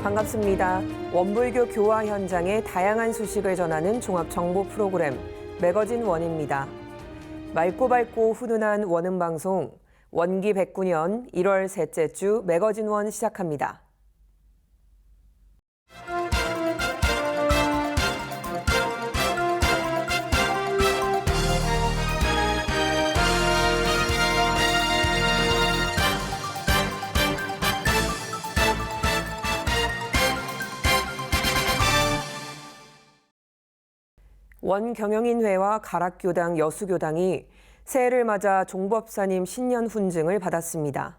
반갑습니다. 원불교 교화 현장의 다양한 소식을 전하는 종합 정보 프로그램 매거진 원입니다. 맑고 밝고 훈훈한 원음 방송 원기 109년 1월 셋째 주 매거진 원 시작합니다. 원경영인회와 가락교당, 여수교당이 새해를 맞아 종법사님 신년 훈증을 받았습니다.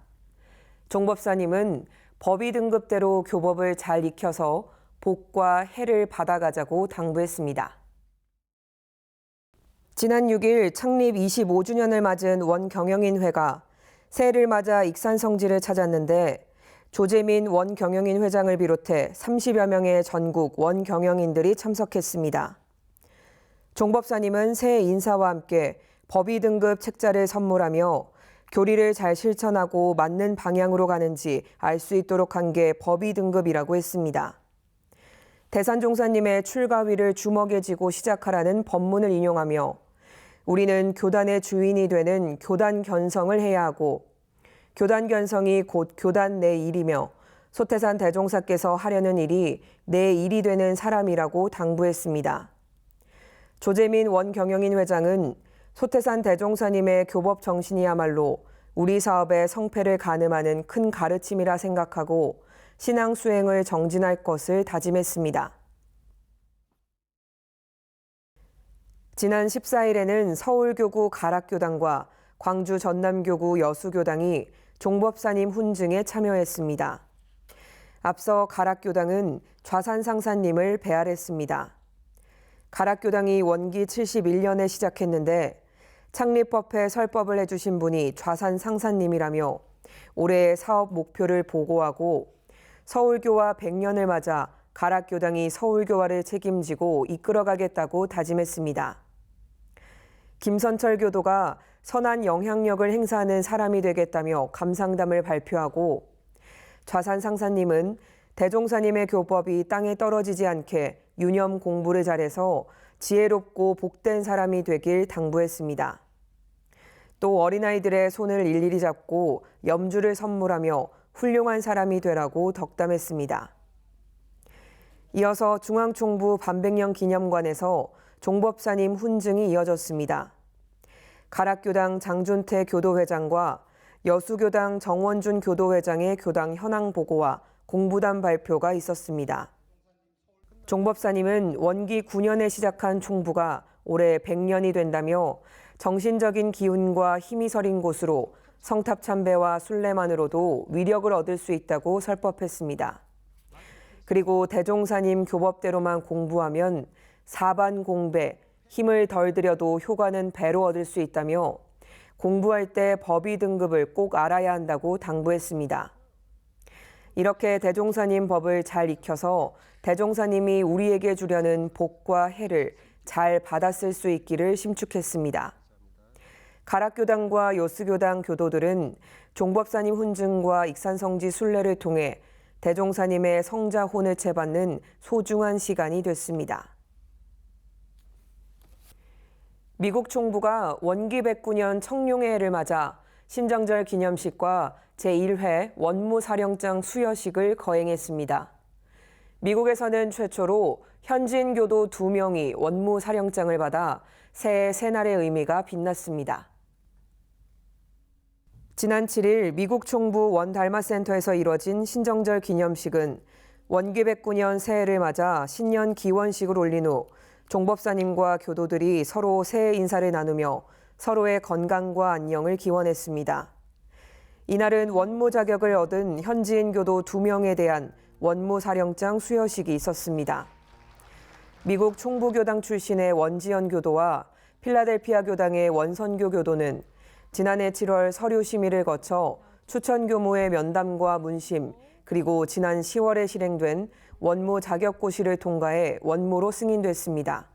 종법사님은 법의 등급대로 교법을 잘 익혀서 복과 해를 받아가자고 당부했습니다. 지난 6일 창립 25주년을 맞은 원경영인회가 새해를 맞아 익산성지를 찾았는데 조재민 원경영인 회장을 비롯해 30여 명의 전국 원경영인들이 참석했습니다. 종법사님은 새해 인사와 함께 법의 등급 책자를 선물하며 교리를 잘 실천하고 맞는 방향으로 가는지 알 수 있도록 한 게 법의 등급이라고 했습니다. 대산종사님의 출가위를 주먹에 쥐고 시작하라는 법문을 인용하며 우리는 교단의 주인이 되는 교단 견성을 해야 하고 교단 견성이 곧 교단 내 일이며 소태산 대종사께서 하려는 일이 내 일이 되는 사람이라고 당부했습니다. 조재민 원경영인 회장은 소태산 대종사님의 교법 정신이야말로 우리 사업의 성패를 가늠하는 큰 가르침이라 생각하고 신앙 수행을 정진할 것을 다짐했습니다. 지난 14일에는 서울교구 가락교당과 광주 전남교구 여수교당이 종법사님 훈증에 참여했습니다. 앞서 가락교당은 좌산상사님을 배알했습니다. 가락교당이 원기 71년에 시작했는데 창립법회 설법을 해주신 분이 좌산상사님이라며 올해의 사업 목표를 보고하고 서울교화 100년을 맞아 가락교당이 서울교화를 책임지고 이끌어가겠다고 다짐했습니다. 김선철 교도가 선한 영향력을 행사하는 사람이 되겠다며 감상담을 발표하고 좌산상사님은 대종사님의 교법이 땅에 떨어지지 않게 유념 공부를 잘해서 지혜롭고 복된 사람이 되길 당부했습니다. 또 어린아이들의 손을 일일이 잡고 염주를 선물하며 훌륭한 사람이 되라고 덕담했습니다. 이어서 중앙총부 반백년 기념관에서 종법사님 훈증이 이어졌습니다. 가락교당 장준태 교도회장과 여수교당 정원준 교도회장의 교당 현황 보고와 공부담 발표가 있었습니다. 종법사님은 원기 9년에 시작한 총부가 올해 100년이 된다며 정신적인 기운과 힘이 서린 곳으로 성탑 참배와 순례만으로도 위력을 얻을 수 있다고 설법했습니다. 그리고 대종사님 교법대로만 공부하면 사반공배, 힘을 덜 들여도 효과는 배로 얻을 수 있다며 공부할 때 법의 등급을 꼭 알아야 한다고 당부했습니다. 이렇게 대종사님 법을 잘 익혀서 대종사님이 우리에게 주려는 복과 해를 잘 받았을 수 있기를 심축했습니다. 가락교당과 여수교당 교도들은 종법사님 훈증과 익산성지 순례를 통해 대종사님의 성자혼을 채받는 소중한 시간이 됐습니다. 미국 총부가 원기 109년 청룡의 해를 맞아 신정절 기념식과 제1회 원무사령장 수여식을 거행했습니다. 미국에서는 최초로 현지인 교도 2명이 원무사령장을 받아 새해 새날의 의미가 빛났습니다. 지난 7일 미국 총부 원달마센터에서 이뤄진 신정절 기념식은 원기 109년 새해를 맞아 신년 기원식을 올린 후 종법사님과 교도들이 서로 새해 인사를 나누며 서로의 건강과 안녕을 기원했습니다. 이날은 원무 자격을 얻은 현지인 교도 2명에 대한 원무사령장 수여식이 있었습니다. 미국 총부교당 출신의 원지연 교도와 필라델피아 교당의 원선교 교도는 지난해 7월 서류 심의를 거쳐 추천 교무의 면담과 문심, 그리고 지난 10월에 실행된 원무 자격고시를 통과해 원무로 승인됐습니다.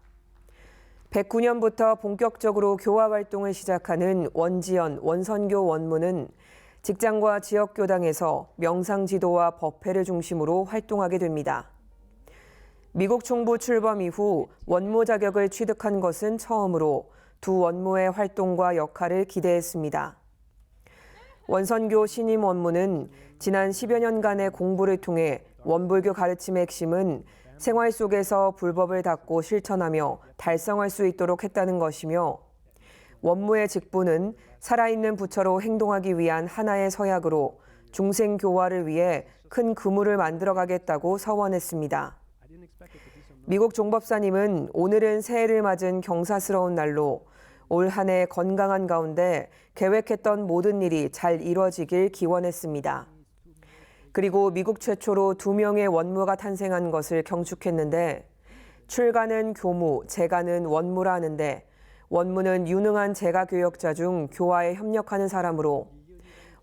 109년부터 본격적으로 교화 활동을 시작하는 원지연, 원선교 원무는 직장과 지역교당에서 명상지도와 법회를 중심으로 활동하게 됩니다. 미국 총부 출범 이후 원무 자격을 취득한 것은 처음으로 두 원무의 활동과 역할을 기대했습니다. 원선교 신임 원무는 지난 10여 년간의 공부를 통해 원불교 가르침의 핵심은 생활 속에서 불법을 닦고 실천하며 달성할 수 있도록 했다는 것이며, 원무의 직분은 살아있는 부처로 행동하기 위한 하나의 서약으로 중생 교화를 위해 큰 그물을 만들어가겠다고 서원했습니다. 미국 종법사님은 오늘은 새해를 맞은 경사스러운 날로 올 한 해 건강한 가운데 계획했던 모든 일이 잘 이뤄지길 기원했습니다. 그리고 미국 최초로 2명의 원무가 탄생한 것을 경축했는데, 출가는 교무, 재가는 원무라 하는데 원무는 유능한 재가 교역자 중 교화에 협력하는 사람으로,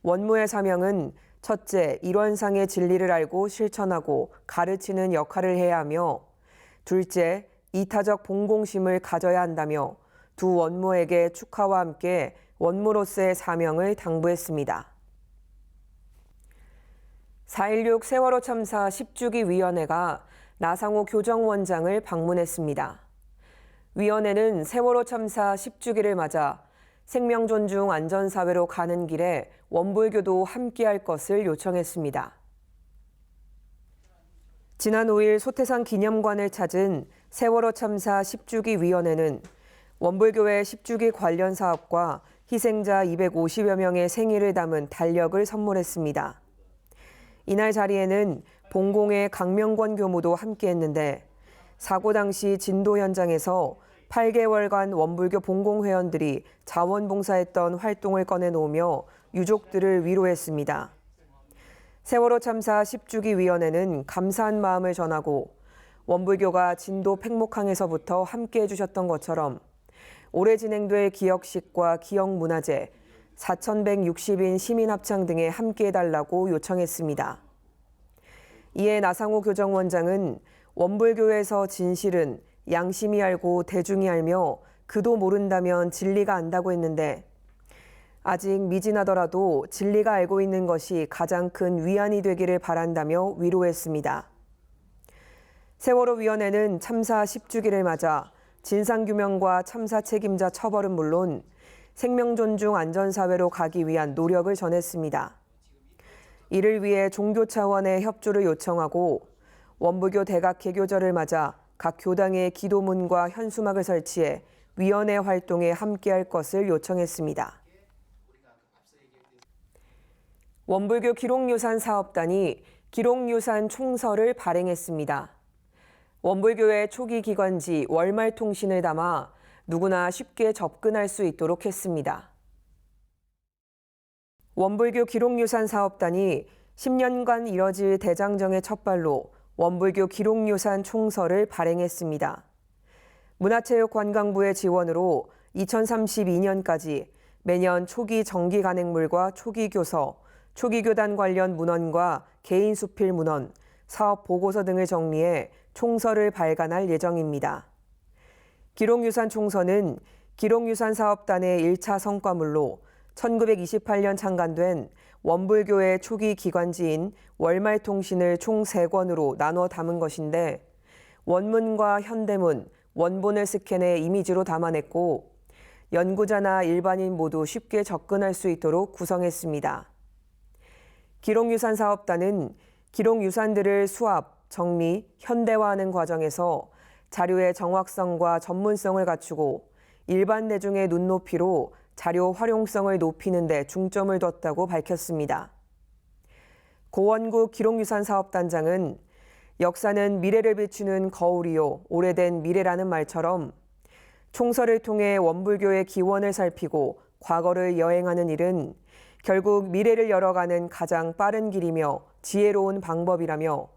원무의 사명은 첫째, 일원상의 진리를 알고 실천하고 가르치는 역할을 해야 하며, 둘째, 이타적 봉공심을 가져야 한다며 두 원무에게 축하와 함께 원무로서의 사명을 당부했습니다. 4.16 세월호 참사 10주기 위원회가 나상호 교정원장을 방문했습니다. 위원회는 세월호 참사 10주기를 맞아 생명존중 안전사회로 가는 길에 원불교도 함께할 것을 요청했습니다. 지난 5일 소태산 기념관을 찾은 세월호 참사 10주기 위원회는 원불교의 10주기 관련 사업과 희생자 250여 명의 생일을 담은 달력을 선물했습니다. 이날 자리에는 봉공의 강명권 교무도 함께했는데, 사고 당시 진도 현장에서 8개월간 원불교 봉공회원들이 자원봉사했던 활동을 꺼내놓으며 유족들을 위로했습니다. 세월호 참사 10주기 위원회는 감사한 마음을 전하고, 원불교가 진도 팽목항에서부터 함께해 주셨던 것처럼 올해 진행될 기억식과 기억문화제, 4,160인 시민합창 등에 함께해달라고 요청했습니다. 이에 나상호 교정원장은 원불교에서 진실은 양심이 알고 대중이 알며 그도 모른다면 진리가 안다고 했는데, 아직 미진하더라도 진리가 알고 있는 것이 가장 큰 위안이 되기를 바란다며 위로했습니다. 세월호위원회는 참사 10주기를 맞아 진상규명과 참사 책임자 처벌은 물론 생명존중 안전사회로 가기 위한 노력을 전했습니다. 이를 위해 종교 차원의 협조를 요청하고, 원불교 대각 개교절을 맞아 각 교당에 기도문과 현수막을 설치해 위원회 활동에 함께할 것을 요청했습니다. 원불교 기록유산 사업단이 기록유산 총서를 발행했습니다. 원불교의 초기 기관지 월말통신을 담아 누구나 쉽게 접근할 수 있도록 했습니다. 원불교 기록유산 사업단이 10년간 이뤄질 대장정의 첫 발로 원불교 기록유산 총서를 발행했습니다. 문화체육관광부의 지원으로 2032년까지 매년 초기 정기 간행물과 초기 교서, 초기 교단 관련 문헌과 개인 수필 문헌, 사업 보고서 등을 정리해 총서를 발간할 예정입니다. 기록유산 총서는 기록유산 사업단의 1차 성과물로 1928년 창간된 원불교의 초기 기관지인 월말통신을 총 3권으로 나눠 담은 것인데, 원문과 현대문, 원본을 스캔해 이미지로 담아냈고, 연구자나 일반인 모두 쉽게 접근할 수 있도록 구성했습니다. 기록유산 사업단은 기록유산들을 수합, 정리, 현대화하는 과정에서 자료의 정확성과 전문성을 갖추고 일반 대중의 눈높이로 자료 활용성을 높이는 데 중점을 뒀다고 밝혔습니다. 고원국 기록유산 사업단장은 역사는 미래를 비추는 거울이요 오래된 미래라는 말처럼 총서를 통해 원불교의 기원을 살피고 과거를 여행하는 일은 결국 미래를 열어가는 가장 빠른 길이며 지혜로운 방법이라며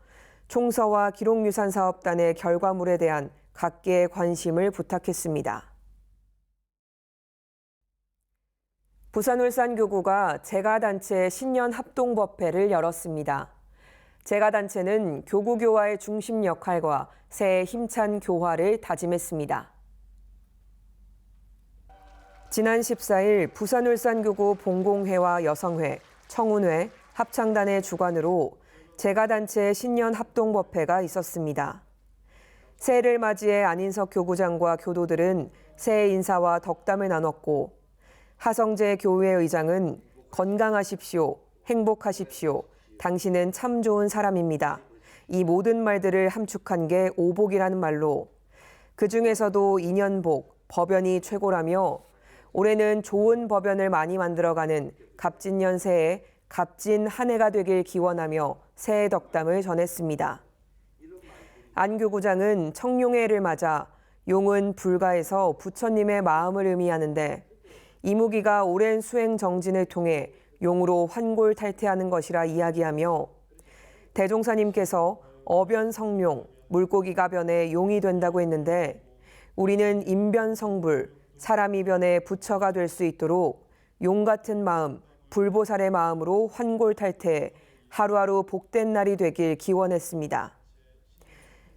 총서와 기록유산 사업단의 결과물에 대한 각계의 관심을 부탁했습니다. 부산울산교구가 재가단체 신년 합동법회를 열었습니다. 재가단체는 교구교화의 중심 역할과 새해 힘찬 교화를 다짐했습니다. 지난 14일 부산울산교구 봉공회와 여성회, 청운회, 합창단의 주관으로 재가단체 신년 합동법회가 있었습니다. 새해를 맞이해 안인석 교구장과 교도들은 새해 인사와 덕담을 나눴고 하성재 교우회 의장은 건강하십시오, 행복하십시오, 당신은 참 좋은 사람입니다. 이 모든 말들을 함축한 게 오복이라는 말로 그중에서도 인연복, 법연이 최고라며 올해는 좋은 법연을 많이 만들어가는 갑진년 새해 값진 한 해가 되길 기원하며 새해 덕담을 전했습니다. 안 교구장은 청룡해를 맞아 용은 불가에서 부처님의 마음을 의미하는데 이무기가 오랜 수행 정진을 통해 용으로 환골탈퇴하는 것이라 이야기하며 대종사님께서 어변성룡, 물고기가 변해 용이 된다고 했는데 우리는 인변성불, 사람이 변해 부처가 될 수 있도록 용 같은 마음, 불보살의 마음으로 환골탈퇴해 하루하루 복된 날이 되길 기원했습니다.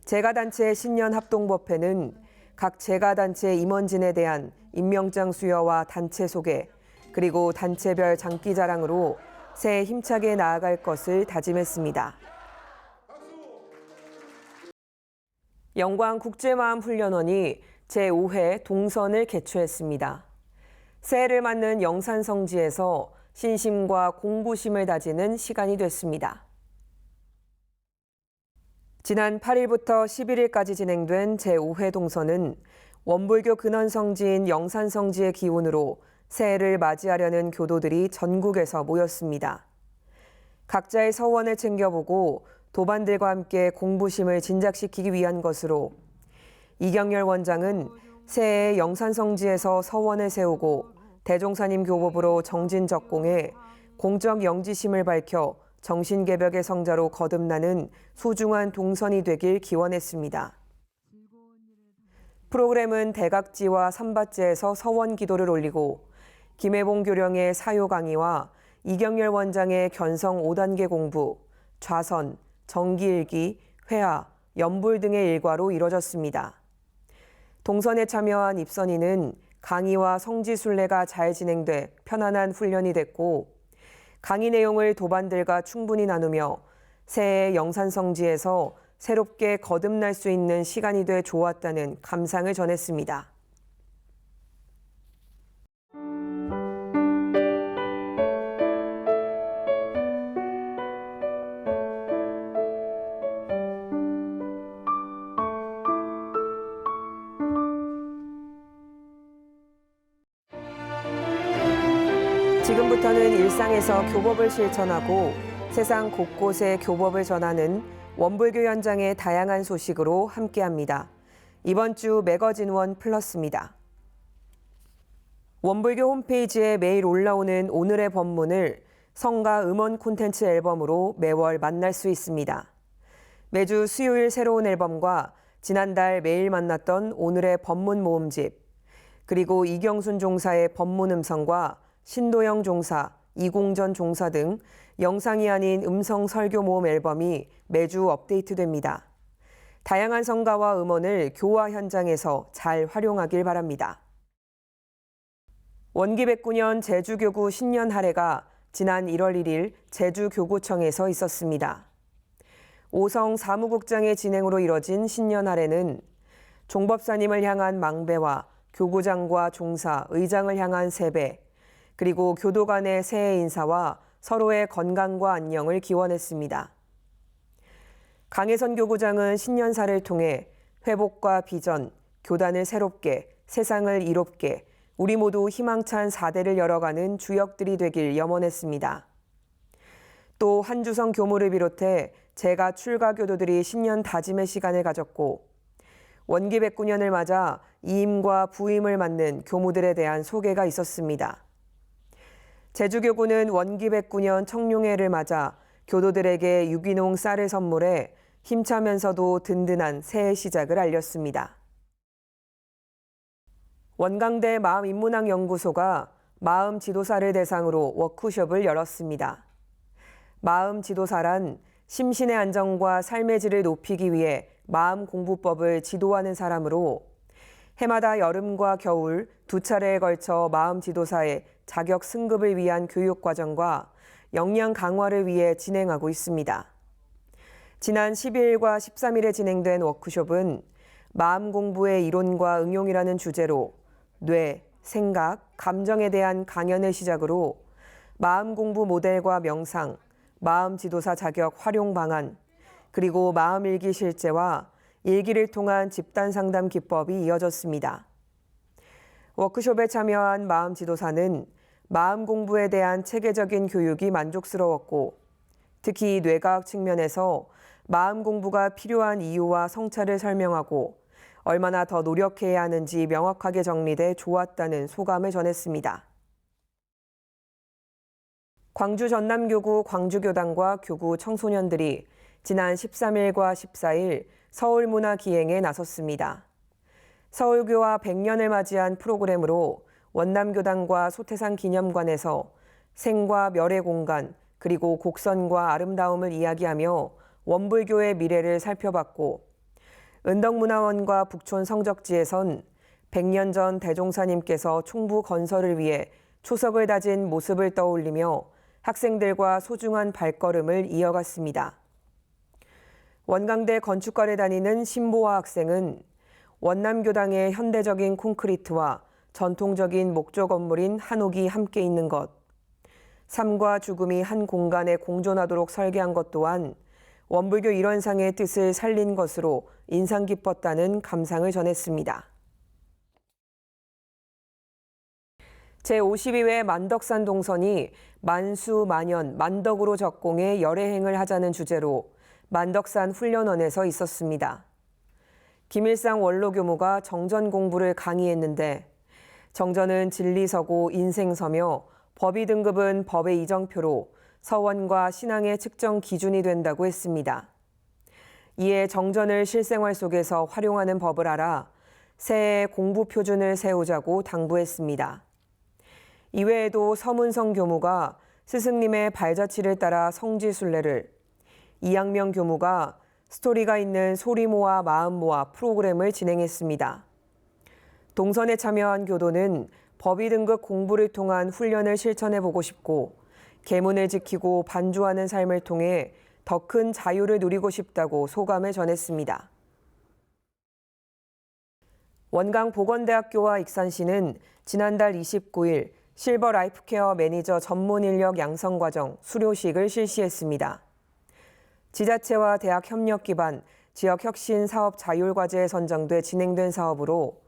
재가단체 신년합동법회는 각 재가단체 임원진에 대한 임명장 수여와 단체 소개, 그리고 단체별 장기자랑으로 새해 힘차게 나아갈 것을 다짐했습니다. 영광국제마음훈련원이 제5회 동선을 개최했습니다. 새해를 맞는 영산성지에서 신심과 공부심을 다지는 시간이 됐습니다. 지난 8일부터 11일까지 진행된 제5회 동선은 원불교 근원성지인 영산성지의 기운으로 새해를 맞이하려는 교도들이 전국에서 모였습니다. 각자의 서원을 챙겨보고 도반들과 함께 공부심을 진작시키기 위한 것으로 이경열 원장은 새해에 영산성지에서 서원을 세우고 대종사님 교법으로 정진적공해 공적 영지심을 밝혀 정신개벽의 성자로 거듭나는 소중한 동선이 되길 기원했습니다. 프로그램은 대각지와 삼바지에서 서원 기도를 올리고 김혜봉 교령의 사요 강의와 이경열 원장의 견성 5단계 공부, 좌선, 정기일기, 회화, 연불 등의 일과로 이뤄졌습니다. 동선에 참여한 입선인은 강의와 성지순례가 잘 진행돼 편안한 훈련이 됐고 강의 내용을 도반들과 충분히 나누며 새해 영산성지에서 새롭게 거듭날 수 있는 시간이 돼 좋았다는 감상을 전했습니다. 지금부터는 일상에서 교법을 실천하고 세상 곳곳에 교법을 전하는 원불교 현장의 다양한 소식으로 함께합니다. 이번 주 매거진원 플러스입니다. 원불교 홈페이지에 매일 올라오는 오늘의 법문을 성가 음원 콘텐츠 앨범으로 매월 만날 수 있습니다. 매주 수요일 새로운 앨범과 지난달 매일 만났던 오늘의 법문 모음집, 그리고 이경순 종사의 법문 음성과 신도영 종사, 이공전 종사 등 영상이 아닌 음성 설교 모음 앨범이 매주 업데이트됩니다. 다양한 성가와 음원을 교화 현장에서 잘 활용하길 바랍니다. 원기 109년 제주교구 신년 할애가 지난 1월 1일 제주교구청에서 있었습니다. 오성 사무국장의 진행으로 이뤄진 신년 할애는 종법사님을 향한 망배와 교구장과 종사, 의장을 향한 세배, 그리고 교도 간의 새해 인사와 서로의 건강과 안녕을 기원했습니다. 강혜선 교구장은 신년사를 통해 회복과 비전, 교단을 새롭게, 세상을 이롭게, 우리 모두 희망찬 4대를 열어가는 주역들이 되길 염원했습니다. 또 한주성 교무를 비롯해 재가 출가 교도들이 신년 다짐의 시간을 가졌고 원기 109년을 맞아 이임과 부임을 맡는 교무들에 대한 소개가 있었습니다. 제주교구는 원기 109년 청룡해를 맞아 교도들에게 유기농 쌀을 선물해 힘차면서도 든든한 새해 시작을 알렸습니다. 원광대 마음인문학연구소가 마음 지도사를 대상으로 워크숍을 열었습니다. 마음 지도사란 심신의 안정과 삶의 질을 높이기 위해 마음 공부법을 지도하는 사람으로 해마다 여름과 겨울 두 차례에 걸쳐 마음 지도사의 자격 승급을 위한 교육 과정과 역량 강화를 위해 진행하고 있습니다. 지난 12일과 13일에 진행된 워크숍은 마음 공부의 이론과 응용이라는 주제로 뇌, 생각, 감정에 대한 강연을 시작으로 마음 공부 모델과 명상, 마음 지도사 자격 활용 방안, 그리고 마음 일기 실제와 일기를 통한 집단 상담 기법이 이어졌습니다. 워크숍에 참여한 마음 지도사는 마음 공부에 대한 체계적인 교육이 만족스러웠고, 특히 뇌과학 측면에서 마음 공부가 필요한 이유와 성찰을 설명하고 얼마나 더 노력해야 하는지 명확하게 정리돼 좋았다는 소감을 전했습니다. 광주 전남교구 광주교당과 교구 청소년들이 지난 13일과 14일 서울문화기행에 나섰습니다. 서울교화 100년을 맞이한 프로그램으로 원남교당과 소태산 기념관에서 생과 멸의 공간, 그리고 곡선과 아름다움을 이야기하며 원불교의 미래를 살펴봤고, 은덕문화원과 북촌 성적지에선 100년 전 대종사님께서 총부 건설을 위해 초석을 다진 모습을 떠올리며 학생들과 소중한 발걸음을 이어갔습니다. 원광대 건축과를 다니는 신보아 학생은 원남교당의 현대적인 콘크리트와 전통적인 목조 건물인 한옥이 함께 있는 것, 삶과 죽음이 한 공간에 공존하도록 설계한 것 또한 원불교 일원상의 뜻을 살린 것으로 인상 깊었다는 감상을 전했습니다. 제52회 만덕산 동선이 만수, 만연, 만덕으로 적공해 열애행을 하자는 주제로 만덕산 훈련원에서 있었습니다. 김일상 원로교무가 정전 공부를 강의했는데, 정전은 진리서고 인생서며 법의 등급은 법의 이정표로 서원과 신앙의 측정 기준이 된다고 했습니다. 이에 정전을 실생활 속에서 활용하는 법을 알아 새해 공부 표준을 세우자고 당부했습니다. 이외에도 서문성 교무가 스승님의 발자취를 따라 성지순례를, 이양명 교무가 스토리가 있는 소리모아 마음모아 프로그램을 진행했습니다. 동선에 참여한 교도는 법의 등급 공부를 통한 훈련을 실천해보고 싶고 계문을 지키고 반주하는 삶을 통해 더 큰 자유를 누리고 싶다고 소감을 전했습니다. 원광보건대학교와 익산시는 지난달 29일 실버 라이프케어 매니저 전문 인력 양성 과정 수료식을 실시했습니다. 지자체와 대학 협력 기반 지역 혁신 사업 자율 과제에 선정돼 진행된 사업으로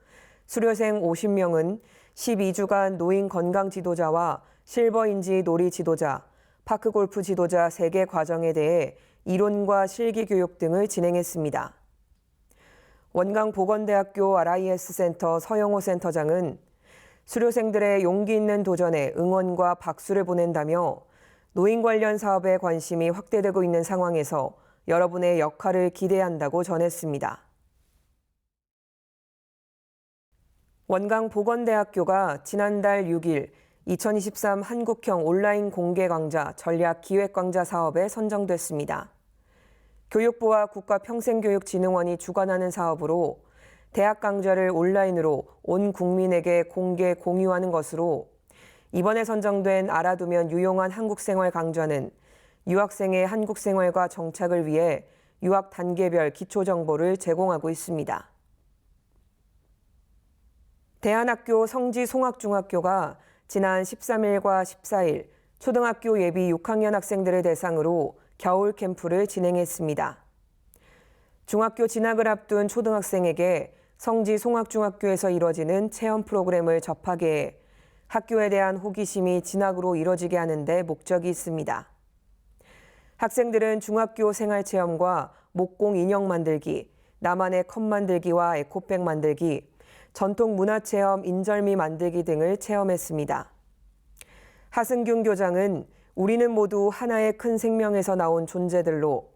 수료생 50명은 12주간 노인 건강 지도자와 실버 인지 놀이 지도자, 파크 골프 지도자 3개 과정에 대해 이론과 실기 교육 등을 진행했습니다. 원광보건대학교 RIS 센터 서영호 센터장은 수료생들의 용기 있는 도전에 응원과 박수를 보낸다며 노인 관련 사업에 관심이 확대되고 있는 상황에서 여러분의 역할을 기대한다고 전했습니다. 원광보건대학교가 지난달 6일 2023 한국형 온라인 공개 강좌 전략 기획 강좌 사업에 선정됐습니다. 교육부와 국가평생교육진흥원이 주관하는 사업으로 대학 강좌를 온라인으로 온 국민에게 공개 공유하는 것으로 이번에 선정된 알아두면 유용한 한국생활 강좌는 유학생의 한국생활과 정착을 위해 유학 단계별 기초정보를 제공하고 있습니다. 대한학교 성지송악중학교가 지난 13일과 14일 초등학교 예비 6학년 학생들을 대상으로 겨울 캠프를 진행했습니다. 중학교 진학을 앞둔 초등학생에게 성지송악중학교에서 이뤄지는 체험 프로그램을 접하게 해 학교에 대한 호기심이 진학으로 이뤄지게 하는 데 목적이 있습니다. 학생들은 중학교 생활체험과 목공 인형 만들기, 나만의 컵 만들기와 에코백 만들기, 전통 문화체험 인절미 만들기 등을 체험했습니다. 하승균 교장은 우리는 모두 하나의 큰 생명에서 나온 존재들로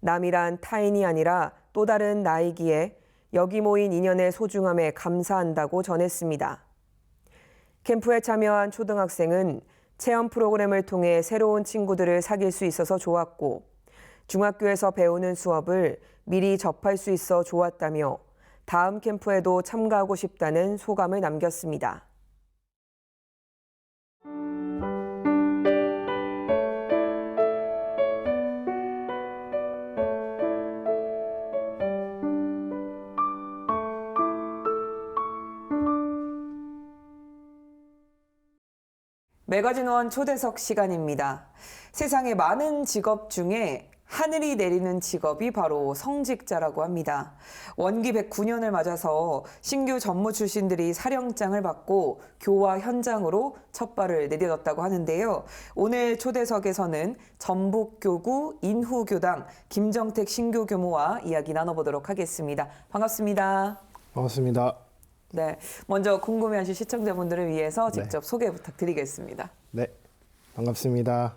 남이란 타인이 아니라 또 다른 나이기에 여기 모인 인연의 소중함에 감사한다고 전했습니다. 캠프에 참여한 초등학생은 체험 프로그램을 통해 새로운 친구들을 사귈 수 있어서 좋았고 중학교에서 배우는 수업을 미리 접할 수 있어 좋았다며 다음 캠프에도 참가하고 싶다는 소감을 남겼습니다. 매거진원 초대석 시간입니다. 세상에 많은 직업 중에 하늘이 내리는 직업이 바로 성직자라고 합니다. 원기 109년을 맞아서 신규 전무 출신들이 사령장을 받고 교화 현장으로 첫 발을 내딛었다고 하는데요. 오늘 초대석에서는 전북교구 인후교당 김정택 신규 교무와 이야기 나눠보도록 하겠습니다. 반갑습니다. 반갑습니다. 네, 먼저 궁금해하실 시청자분들을 위해서 직접 소개 부탁드리겠습니다. 네, 반갑습니다.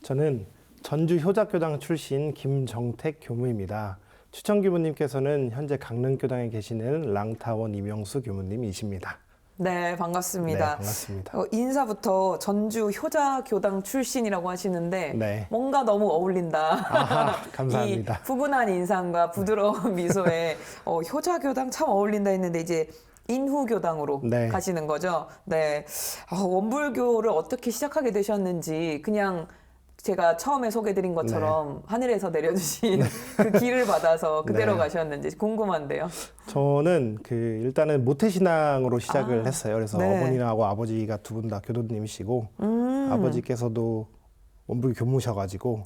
저는 전주 효자교당 출신 김정택 교무입니다. 추천 교무님께서는 현재 강릉교당에 계시는 랑타원 이명수 교무님이십니다. 네, 반갑습니다. 네, 반갑습니다. 인사부터 전주 효자교당 출신이라고 하시는데 네. 뭔가 너무 어울린다. 아하, 감사합니다. 이 푸근한 인상과 부드러운 미소에 효자교당 참 어울린다 했는데 이제 인후교당으로 네. 가시는 거죠. 네, 원불교를 어떻게 시작하게 되셨는지 그냥 제가 처음에 소개드린 것처럼 하늘에서 내려주신 그 길을 받아서 그대로 네. 가셨는지 궁금한데요. 저는 일단은 모태신앙으로 시작을 했어요. 그래서 네. 어머니하고 아버지가 두 분 다 교도님이시고 아버지께서도 원불교 교무셔가지고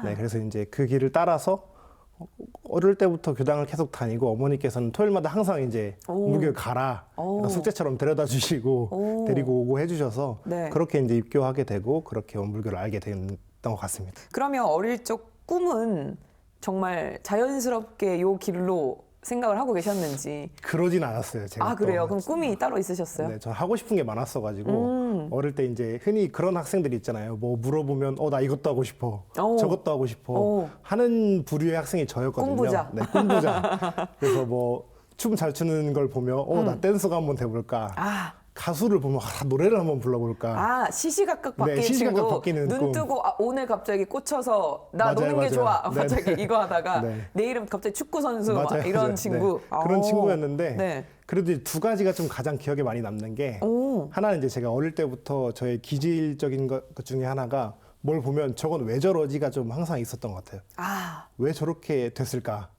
네, 그래서 이제 그 길을 따라서 어릴 때부터 교당을 계속 다니고 어머니께서는 토요일마다 항상 이제 원불교에 가라 그러니까 숙제처럼 데려다 주시고 데리고 오고 해주셔서 네. 그렇게 이제 입교하게 되고 그렇게 원불교를 알게 됐던 것 같습니다. 그러면 어릴 적 꿈은 정말 자연스럽게 요 길로 생각을 하고 계셨는지. 그러진 않았어요. 제가 그래요? 또. 그럼 꿈이 따로 있으셨어요? 네, 저 하고 싶은 게 많았어가지고 어릴 때 이제 흔히 그런 학생들이 있잖아요. 뭐 물어보면 나 이것도 하고 싶어, 저것도 하고 싶어 하는 부류의 학생이 저였거든요. 꿈부자. 네, 꿈부자. 그래서 뭐 춤 잘 추는 걸 보면 나 댄서가 한번 돼볼까. 가수를 보면 노래를 한번 불러볼까. 시시각각 네, 바뀌는 시시각각 친구. 바뀌는 눈 꿈. 뜨고 오늘 갑자기 꽂혀서 나 맞아요, 노는 게 맞아요. 좋아. 네, 갑자기 네. 이거 하다가 네. 내일은 갑자기 축구 선수 막 맞아요, 이런 맞아요. 친구. 네. 그런 친구였는데 네. 그래도 이제 두 가지가 좀 가장 기억에 많이 남는 게 하나는 이제 제가 어릴 때부터 저의 기질적인 것 중에 하나가 뭘 보면 저건 왜 저러지가 좀 항상 있었던 것 같아요. 왜 저렇게 됐을까?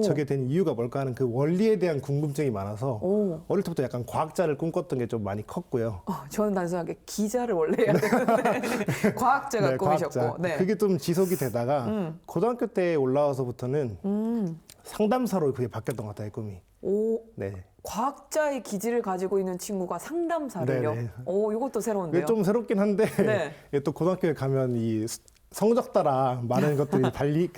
저게 된 이유가 뭘까 하는 그 원리에 대한 궁금증이 많아서 어릴 때부터 약간 과학자를 꿈꿨던 게 좀 많이 컸고요. 저는 단순하게 기자를 원래 해야 되는데 과학자가 꿈이셨고. 과학자. 네. 그게 좀 지속이 되다가 고등학교 때 올라와서부터는 상담사로 그게 바뀌었던 것 같아요, 꿈이. 네. 과학자의 기질을 가지고 있는 친구가 상담사를요? 네네. 이것도 새로운데요. 그게 좀 새롭긴 한데 네. 또 고등학교에 가면 이 성적 따라 많은 것들이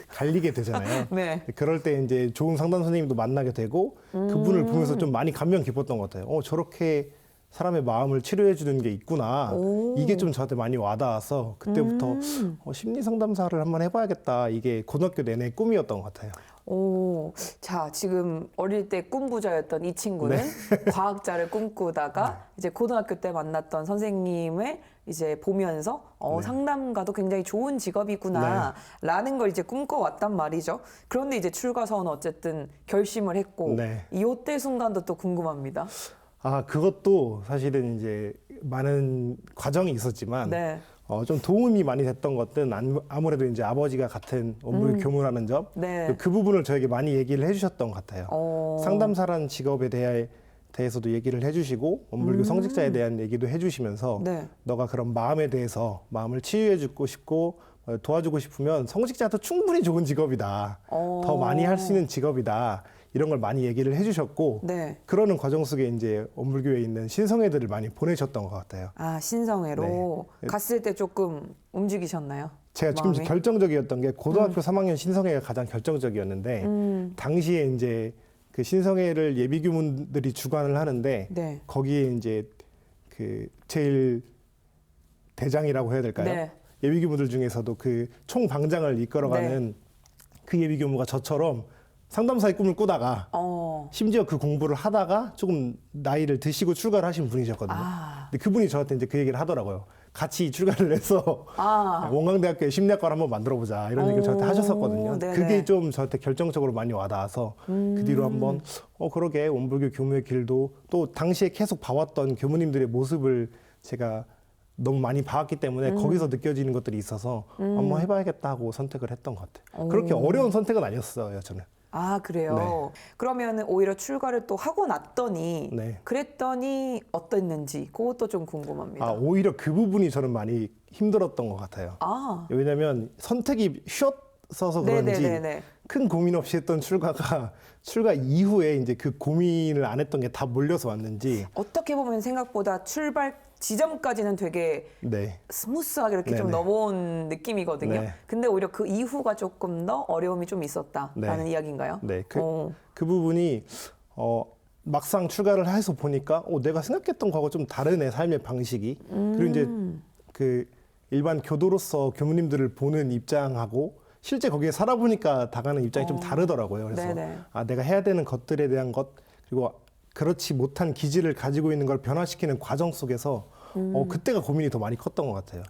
갈리게 되잖아요. 네. 그럴 때 이제 좋은 상담 선생님도 만나게 되고 그분을 보면서 좀 많이 감명 깊었던 것 같아요. 저렇게 사람의 마음을 치료해 주는 게 있구나. 이게 좀 저한테 많이 와닿아서 그때부터 심리 상담사를 한번 해봐야겠다. 이게 고등학교 내내 꿈이었던 것 같아요. 자, 지금 어릴 때 꿈부자였던 이 친구는 과학자를 꿈꾸다가 이제 고등학교 때 만났던 선생님을 이제 보면서 상담가도 굉장히 좋은 직업이구나 라는 걸 이제 꿈꿔왔단 말이죠. 그런데 이제 출가서는 어쨌든 결심을 했고 이때 순간도 또 궁금합니다. 그것도 사실은 이제 많은 과정이 있었지만 좀 도움이 많이 됐던 것은 아무래도 이제 아버지가 같은 원불교 교무라는 점, 그 부분을 저에게 많이 얘기를 해주셨던 것 같아요. 상담사라는 직업에 대해서도 얘기를 해주시고 원불교 성직자에 대한 얘기도 해주시면서 너가 그런 마음에 대해서 마음을 치유해주고 싶고 도와주고 싶으면 성직자도 충분히 좋은 직업이다. 더 많이 할 수 있는 직업이다. 이런 걸 많이 얘기를 해주셨고 그러는 과정 속에 이제 원불교에 있는 신성회들을 많이 보내셨던 것 같아요. 신성회로 갔을 때 조금 움직이셨나요? 제가 지금 결정적이었던 게 고등학교 3학년 신성회가 가장 결정적이었는데 당시에 이제 그 신성회를 예비교문들이 주관을 하는데 거기에 이제 그 제일 대장이라고 해야 될까요? 예비교무들 중에서도 그 총방장을 이끌어가는 그 예비교무가 저처럼 상담사의 꿈을 꾸다가 심지어 그 공부를 하다가 조금 나이를 드시고 출가를 하신 분이셨거든요. 근데 그분이 저한테 이제 그 얘기를 하더라고요. 같이 출가를 해서 원광대학교에 심리학과를 한번 만들어보자 이런 얘기를 저한테 하셨었거든요. 그게 좀 저한테 결정적으로 많이 와닿아서 그 뒤로 한번 그러게 원불교 교무의 길도 또 당시에 계속 봐왔던 교무님들의 모습을 제가 너무 많이 봐왔기 때문에 거기서 느껴지는 것들이 있어서 한번 해봐야겠다 하고 선택을 했던 것 같아요. 그렇게 어려운 선택은 아니었어요, 저는. 아, 그래요? 네. 그러면 오히려 출가를 또 하고 났더니 네. 그랬더니 어땠는지 그것도 좀 궁금합니다. 아, 오히려 그 부분이 저는 많이 힘들었던 것 같아요. 아, 왜냐면 선택이 쉬웠어서 그런지 네네네네. 큰 고민 없이 했던 출가가 출가 이후에 이제 그 고민을 안 했던 게 다 몰려서 왔는지 어떻게 보면 생각보다 출발 지점까지는 되게 네. 스무스하게 이렇게 좀 네네. 넘어온 느낌이거든요. 네. 근데 오히려 그 이후가 조금 더 어려움이 좀 있었다라는 네. 이야기인가요? 네. 어. 그 부분이 막상 출가를 해서 보니까 내가 생각했던 거하고 좀 다르네, 삶의 방식이. 그리고 이제 그 일반 교도로서 교무님들을 보는 입장하고 실제 거기에 살아보니까 다가는 입장이 좀 다르더라고요. 그래서 네네. 내가 해야 되는 것들에 대한 것, 그리고 그렇지 못한 기질을 가지고 있는 걸 변화시키는 과정 속에서 그때가 고민이 더 많이 컸던 것 같아요.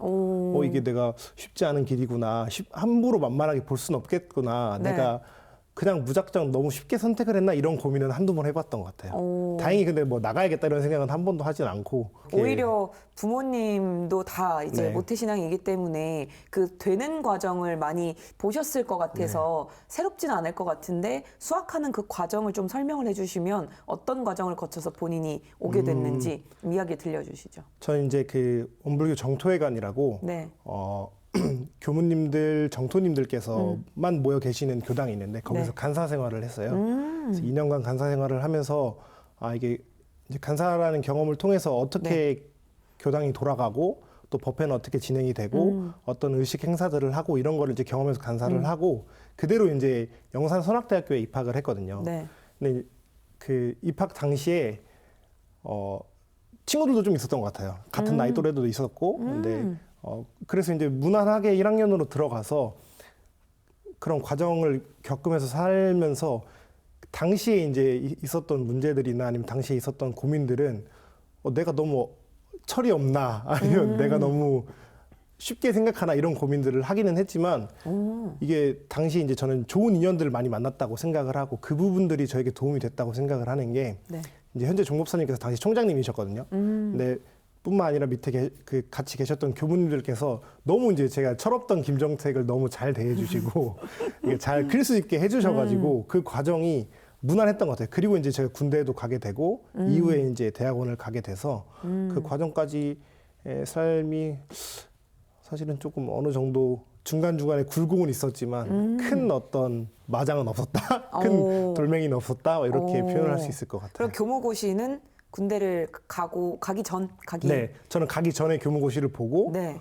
이게 내가 쉽지 않은 길이구나. 함부로 만만하게 볼 수는 없겠구나. 네. 내가 그냥 무작정 너무 쉽게 선택을 했나 이런 고민은 한두 번 해봤던 것 같아요. 다행히 근데 뭐 나가야겠다 이런 생각은 한 번도 하진 않고. 오히려 부모님도 다 이제 네. 모태신앙이기 때문에 그 되는 과정을 많이 보셨을 것 같아서 새롭지는 않을 것 같은데 수학하는 그 과정을 좀 설명을 해주시면 어떤 과정을 거쳐서 본인이 오게 됐는지 이야기 들려주시죠. 저는 이제 그 원불교 정토회관이라고 네. 교무님들, 정토님들께서만 모여 계시는 교당이 있는데 거기서 네. 간사 생활을 했어요. 그래서 2년간 간사 생활을 하면서 이게 이제 간사라는 경험을 통해서 어떻게 교당이 돌아가고 또 법회는 어떻게 진행이 되고 어떤 의식 행사들을 하고 이런 거를 이제 경험해서 간사를 하고 그대로 이제 영산 선악대학교에 입학을 했거든요. 네. 근데 그 입학 당시에 친구들도 좀 있었던 것 같아요. 같은 나이 또래도 있었고, 근데 그래서 이제 무난하게 1학년으로 들어가서 그런 과정을 겪으면서 살면서 당시에 이제 있었던 문제들이나 아니면 당시에 있었던 고민들은 내가 너무 철이 없나 아니면 내가 너무 쉽게 생각하나 이런 고민들을 하기는 했지만 이게 당시 이제 저는 좋은 인연들을 많이 만났다고 생각을 하고 그 부분들이 저에게 도움이 됐다고 생각을 하는 게 네. 이제 현재 종목사님께서 당시 총장님이셨거든요. 근데 뿐만 아니라 밑에 같이 계셨던 교무님들께서 너무 이제 제가 철없던 김정택을 너무 잘 대해주시고 이게 잘 클 수 있게 해주셔가지고 그 과정이 무난했던 것 같아요. 그리고 이제 제가 군대에도 가게 되고 이후에 이제 대학원을 가게 돼서 그 과정까지의 삶이 사실은 조금 어느 정도 중간중간에 굴곡은 있었지만 큰 어떤 마장은 없었다, 큰 돌멩이는 없었다 이렇게 표현을 할 수 있을 것 같아요. 그럼 교무고시는 군대를 가기 전? 네, 저는 가기 전에 교무고시를 보고 네.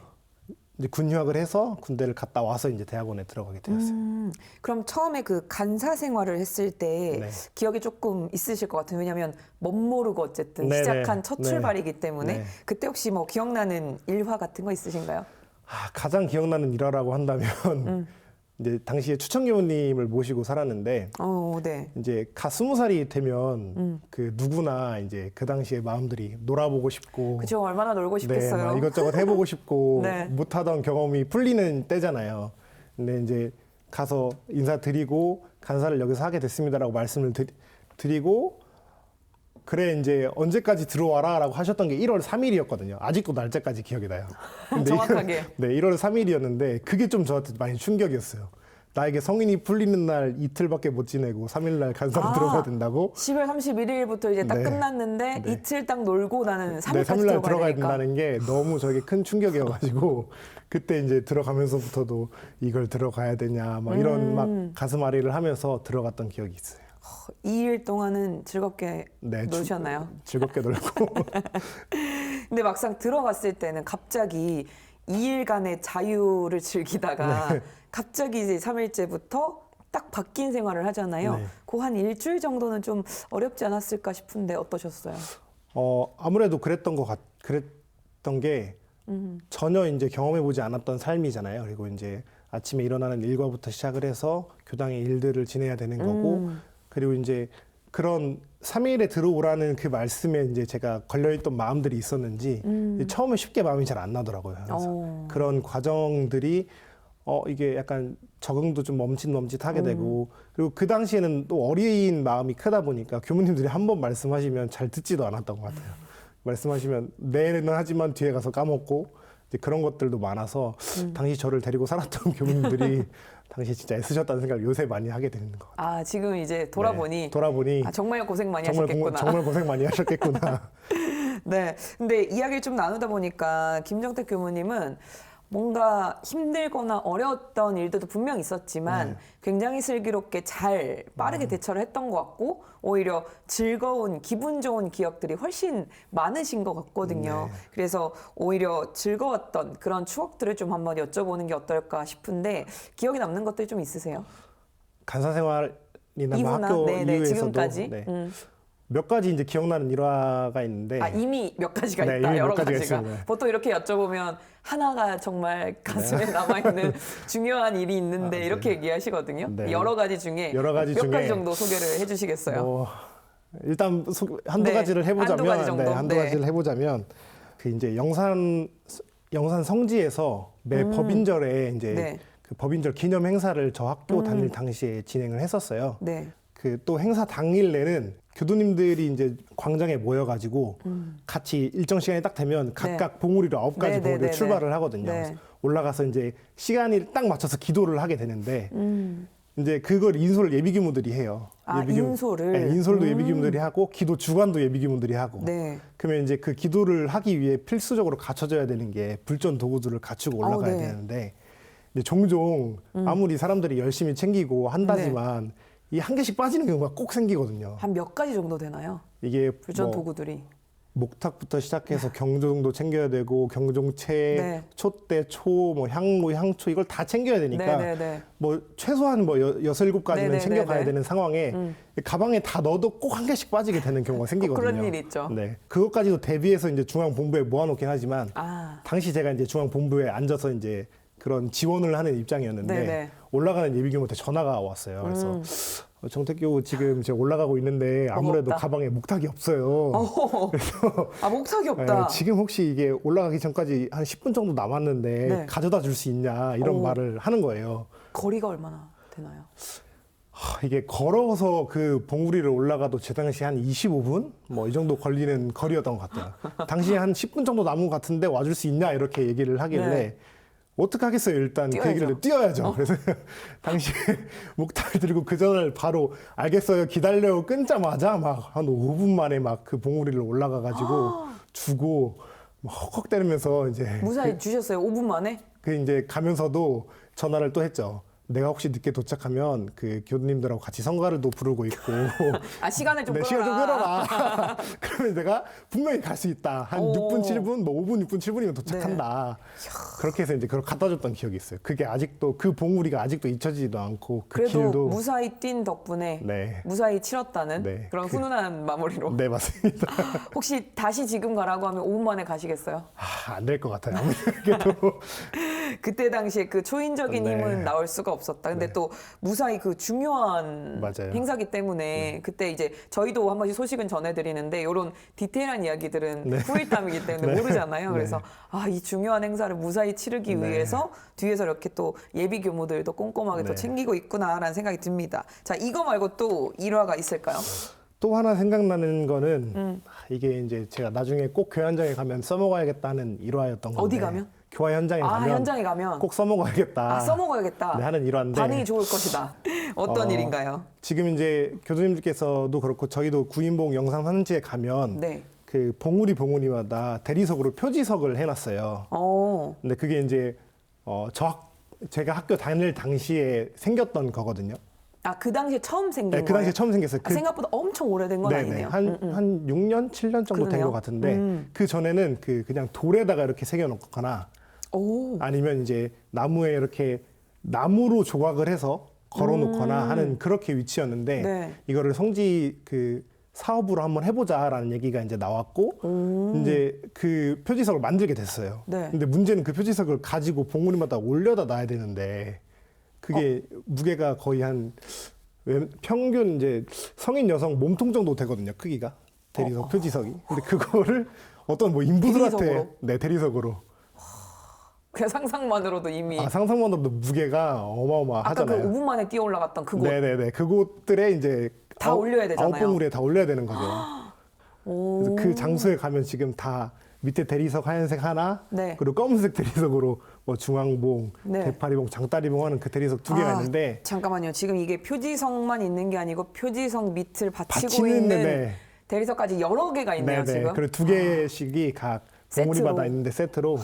이제 군유학을 해서 군대를 갔다 와서 이제 대학원에 들어가게 되었어요. 그럼 처음에 그 간사 생활을 했을 때 네. 기억이 조금 있으실 것 같아요. 왜냐하면 멋모르고 어쨌든 네네. 시작한 첫 네. 출발이기 때문에 네. 그때 혹시 뭐 기억나는 일화 같은 거 있으신가요? 가장 기억나는 일화라고 한다면 이제 당시에 추천교우님을 모시고 살았는데 네. 이제 가 20살이 되면 그 누구나 이제 그 당시에 마음들이 놀아보고 싶고 그죠, 얼마나 놀고 싶겠어요. 막 이것저것 해보고 싶고 네. 못하던 경험이 풀리는 때잖아요. 근데 이제 가서 인사드리고 간사를 여기서 하게 됐습니다라고 말씀을 드리고 그래 이제 언제까지 들어와라라고 하셨던 게 1월 3일이었거든요. 아직도 날짜까지 기억이 나요. 근데 정확하게. 네, 1월 3일이었는데 그게 좀 저한테 많이 충격이었어요. 나에게 성인이 풀리는 날 이틀밖에 못 지내고 3일날 간사로 들어가야 된다고? 10월 31일부터 이제 딱 네. 끝났는데 네. 이틀 딱 놀고 나는 3일까지 네, 3일날 들어가야 되니까. 된다는 게 너무 저에게 큰 충격이어가지고 그때 이제 들어가면서부터도 이걸 들어가야 되냐 막 이런 막 가슴 아리를 하면서 들어갔던 기억이 있어요. 2일 동안은 즐겁게 네, 노셨나요? 즐겁게 놀고. 근데 막상 들어갔을 때는 갑자기 2일간의 자유를 즐기다가 갑자기 이제 3일째부터 딱 바뀐 생활을 하잖아요. 네. 그 한 일주일 정도는 좀 어렵지 않았을까 싶은데 어떠셨어요? 아무래도 그랬던 게 전혀 이제 경험해보지 않았던 삶이잖아요. 그리고 이제 아침에 일어나는 일과부터 시작을 해서 교당의 일들을 지내야 되는 거고, 그리고 이제 그런 3일에 들어오라는 그 말씀에 이제 제가 걸려있던 마음들이 있었는지 처음에 쉽게 마음이 잘 안 나더라고요. 그래서 그런 과정들이 이게 약간 적응도 좀 멈칫멈칫하게 되고, 그리고 그 당시에는 또 어린 마음이 크다 보니까 교무님들이 한 번 말씀하시면 잘 듣지도 않았던 것 같아요. 말씀하시면 네는 하지만 뒤에 가서 까먹고, 이제 그런 것들도 많아서 당시 저를 데리고 살았던 교민들이 당시 진짜 애쓰셨다는 생각을 요새 많이 하게 되는 것 같아요. 아, 지금 이제 돌아보니 네, 돌아보니 정말 고생 많이 하셨겠구나. 정말 고생 많이 하셨겠구나. 네. 근데 이야기를 좀 나누다 보니까 김정택 교무님은 뭔가 힘들거나 어려웠던 일들도 분명 있었지만 굉장히 슬기롭게 잘 빠르게 대처를 했던 것 같고 오히려 즐거운 기분 좋은 기억들이 훨씬 많으신 것 같거든요. 그래서 오히려 즐거웠던 그런 추억들을 좀 한번 여쭤보는 게 어떨까 싶은데 기억에 남는 것들 좀 있으세요? 간사 생활이나 뭐 이후나 학교 네네, 이후에서도 지금까지 몇 가지 이제 기억나는 일화가 있는데 아, 이미 몇 가지가 네, 있다. 이미 여러 몇 가지가 가지가. 있습니다. 보통 이렇게 여쭤보면 하나가 정말 가슴에 남아있는 중요한 일이 있는데 이렇게 얘기하시거든요. 네. 여러 가지 중에 여러 가지 몇 중에 가지 정도 소개를 해주시겠어요? 일단 한두 네, 가지를 해보자면 한두 가지 정도. 한두 네. 가지를 해보자면 그 이제 영산 성지에서 매 법인절에 이제 네. 그 법인절 기념 행사를 저 학교 다닐 당시에 진행을 했었어요. 네. 그 또 행사 당일내는 교도님들이 이제 광장에 모여가지고 같이 일정 시간이 딱 되면 각각 봉우리로 9가지 네, 네, 봉우리로 네, 출발을 네. 하거든요. 네. 그래서 올라가서 이제 시간이 딱 맞춰서 기도를 하게 되는데 이제 그걸 인솔 예비규모들이 해요. 아, 인솔을? 네, 인솔도 예비규모들이 하고 기도 주관도 예비규모들이 하고. 네. 그러면 이제 그 기도를 하기 위해 필수적으로 갖춰져야 되는 게 불전 도구들을 갖추고 올라가야 네. 되는데 근데 종종 아무리 사람들이 열심히 챙기고 한다지만 이 한 개씩 빠지는 경우가 꼭 생기거든요. 한 몇 가지 정도 되나요? 이게 불전 뭐 도구들이. 목탁부터 시작해서 경종도 챙겨야 되고 경종체, 네. 촛대, 초, 뭐 향로, 향초 이걸 다 챙겨야 되니까 네네네. 뭐 최소한 뭐 6-7가지는 네네네네. 챙겨가야 되는 상황에 가방에 다 넣어도 꼭 한 개씩 빠지게 되는 경우가 생기거든요. 그런 일이 있죠. 네, 그것까지도 대비해서 이제 중앙본부에 모아놓긴 하지만 아. 당시 제가 이제 중앙본부에 앉아서 이제 그런 지원을 하는 입장이었는데 네네. 올라가는 예비교무한테 전화가 왔어요. 그래서 정택교 지금 제가 올라가고 있는데 아무래도 없다. 가방에 목탁이 없어요. 아, 목탁이 없다. 지금 혹시 이게 올라가기 전까지 한 10분 정도 남았는데 네. 가져다 줄 수 있냐 이런 말을 하는 거예요. 거리가 얼마나 되나요? 이게 걸어서 그 봉우리를 올라가도 제 당시 한 25분? 뭐 이 정도 걸리는 거리였던 것 같아요. 당시에 한 10분 정도 남은 것 같은데 와줄 수 있냐 이렇게 얘기를 하길래 네. 어떡하겠어요. 일단 뛰어야죠. 그 얘기를 뛰어야죠. 그래서 당시에 목탁을 들고 그 전화를 바로 알겠어요. 기다려요. 끊자마자 막 한 5분 만에 막 그 봉우리를 올라가가지고 주고 막 헉헉대면서 이제 무사히 주셨어요? 5분 만에? 그 이제 가면서도 전화를 또 했죠. 내가 혹시 늦게 도착하면 그 교수님들하고 같이 성가를도 부르고 있고 아, 시간을 좀 네, 끌어라. 시간 좀 끌어라. 그러면 내가 분명히 갈 수 있다. 한 오. 6분, 7분, 뭐 5분, 6분, 7분이면 도착한다. 네. 그렇게 해서 이제 그걸 갖다 줬던 기억이 있어요. 그게 아직도 그 봉우리가 아직도 잊혀지지도 않고 그 그래도 길도 무사히 뛴 덕분에 네. 무사히 치렀다는 네. 그런 훈훈한 마무리로. 네, 맞습니다. 혹시 다시 지금 가라고 하면 5분 만에 가시겠어요? 안 될 것 같아요. 아무래도 그때 당시에 그 초인적인 네. 힘은 나올 수가 없었다. 근데 또 무사히 그 중요한 맞아요. 행사기 때문에 그때 이제 저희도 한 번씩 소식은 전해드리는데 이런 디테일한 이야기들은 후일담이기 때문에 네. 모르잖아요. 네. 그래서 아, 이 중요한 행사를 무사히 치르기 네. 위해서 뒤에서 이렇게 또 예비 교무들도 꼼꼼하게 또 네. 챙기고 있구나라는 생각이 듭니다. 자, 이거 말고 또 일화가 있을까요? 또 하나 생각나는 거는 이게 이제 제가 나중에 꼭 교회 현장에 가면 써먹어야겠다는 일화였던 건데 어디 가면? 교회 현장에 아, 가면 현장에 가면 꼭 써먹어야겠다. 아, 써먹어야겠다. 네, 하는 일화인데 반응이 좋을 것이다. 어떤 일인가요? 지금 이제 교수님들께서도 그렇고 저희도 구인봉 영상 산지에 가면 네. 그 봉우리마다 대리석으로 표지석을 해놨어요. 근데 그게 이제 제가 학교 다닐 당시에 생겼던 거거든요. 아, 그 당시에 처음 생긴 네, 그 당시에 거예요? 처음 생겼어요. 아, 생각보다 엄청 오래된 건 네네. 아니네요. 한 6년, 7년 정도 된 그러네요. 것 같은데 그 전에는 그냥 돌에다가 이렇게 새겨놓거나 오. 아니면 이제 나무에 이렇게 나무로 조각을 해서 걸어놓거나 하는 그렇게 위치였는데 네. 이거를 성지 그 사업으로 한번 해보자라는 얘기가 이제 나왔고 이제 그 표지석을 만들게 됐어요. 네. 근데 문제는 그 표지석을 가지고 봉우리마다 올려다 놔야 되는데 그게 무게가 거의 한 평균 이제 성인 여성 몸통 정도 되거든요. 크기가 대리석 표지석이. 근데 그거를 어떤 뭐 인부들한테 대리석으로? 네 대리석으로 그 상상만으로도 이미 상상만으로도 무게가 아까 그 어마어마하잖아요. 5분 만에 뛰어 올라갔던 그곳 네네네. 그곳들에 이제 다 올려야 되잖아요. 9봉우리에 다 올려야 되는 거죠. 오. 그래서 그 장소에 가면 지금 다 밑에 대리석 하얀색 하나, 네. 그리고 검은색 대리석으로 뭐 중앙봉, 네. 대파리봉, 장다리봉 하는 그 대리석 두 개가 있는데 잠깐만요. 지금 이게 표지석만 있는 게 아니고 표지석 밑을 받치고 받치는, 있는 네. 대리석까지 여러 개가 있네요. 네네. 지금. 그리고 두 개씩이 각 봉우리 세트로. 받아 있는데 세트로.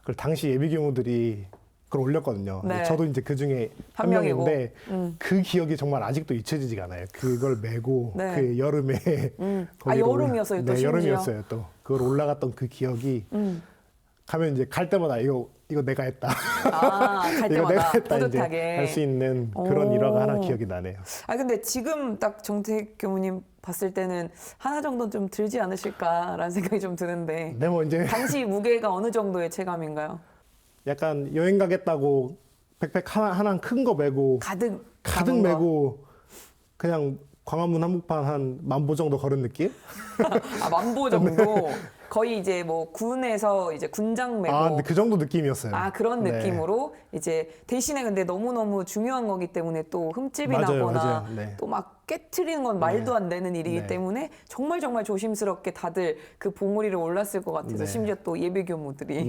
그걸 당시 예비교무들이 그걸 올렸거든요. 네. 저도 이제 그 중에 한 한 명이고. 명인데 그 기억이 정말 아직도 잊혀지지가 않아요. 그걸 메고 네. 그 여름에 거기로 여름이었어요, 또 네, 심지어? 여름이었어요. 또 그걸 올라갔던 그 기억이 가면 이제 갈 때마다 이거 내가 했다. 갈 이거 내가 때마다 했다 이제 뿌듯하게. 할 수 있는 그런 오. 일화가 하나 기억이 나네요. 근데 지금 딱 정택 교무님 봤을 때는 하나 정도는 좀 들지 않으실까라는 생각이 좀 드는데 근데 뭐 이제 당시 무게가 어느 정도의 체감인가요? 약간 여행 가겠다고 백팩 하나 큰 거 메고 가득 가득 메고 그냥 광화문 한복판 한 10,000보 정도 걸은 느낌? 만보 정도. 거의 이제 뭐 군에서 이제 군장 메고 근데 그 정도 느낌이었어요. 그런 네. 느낌으로 이제 대신에 근데 너무너무 중요한 거기 때문에 또 흠집이 맞아요, 나거나 맞아요. 네. 또 막 깨트리는 건 말도 안 되는 일이기 네. 때문에 정말 조심스럽게 다들 그 봉우리를 올랐을 것 같아서 네. 심지어 또 예비교무들이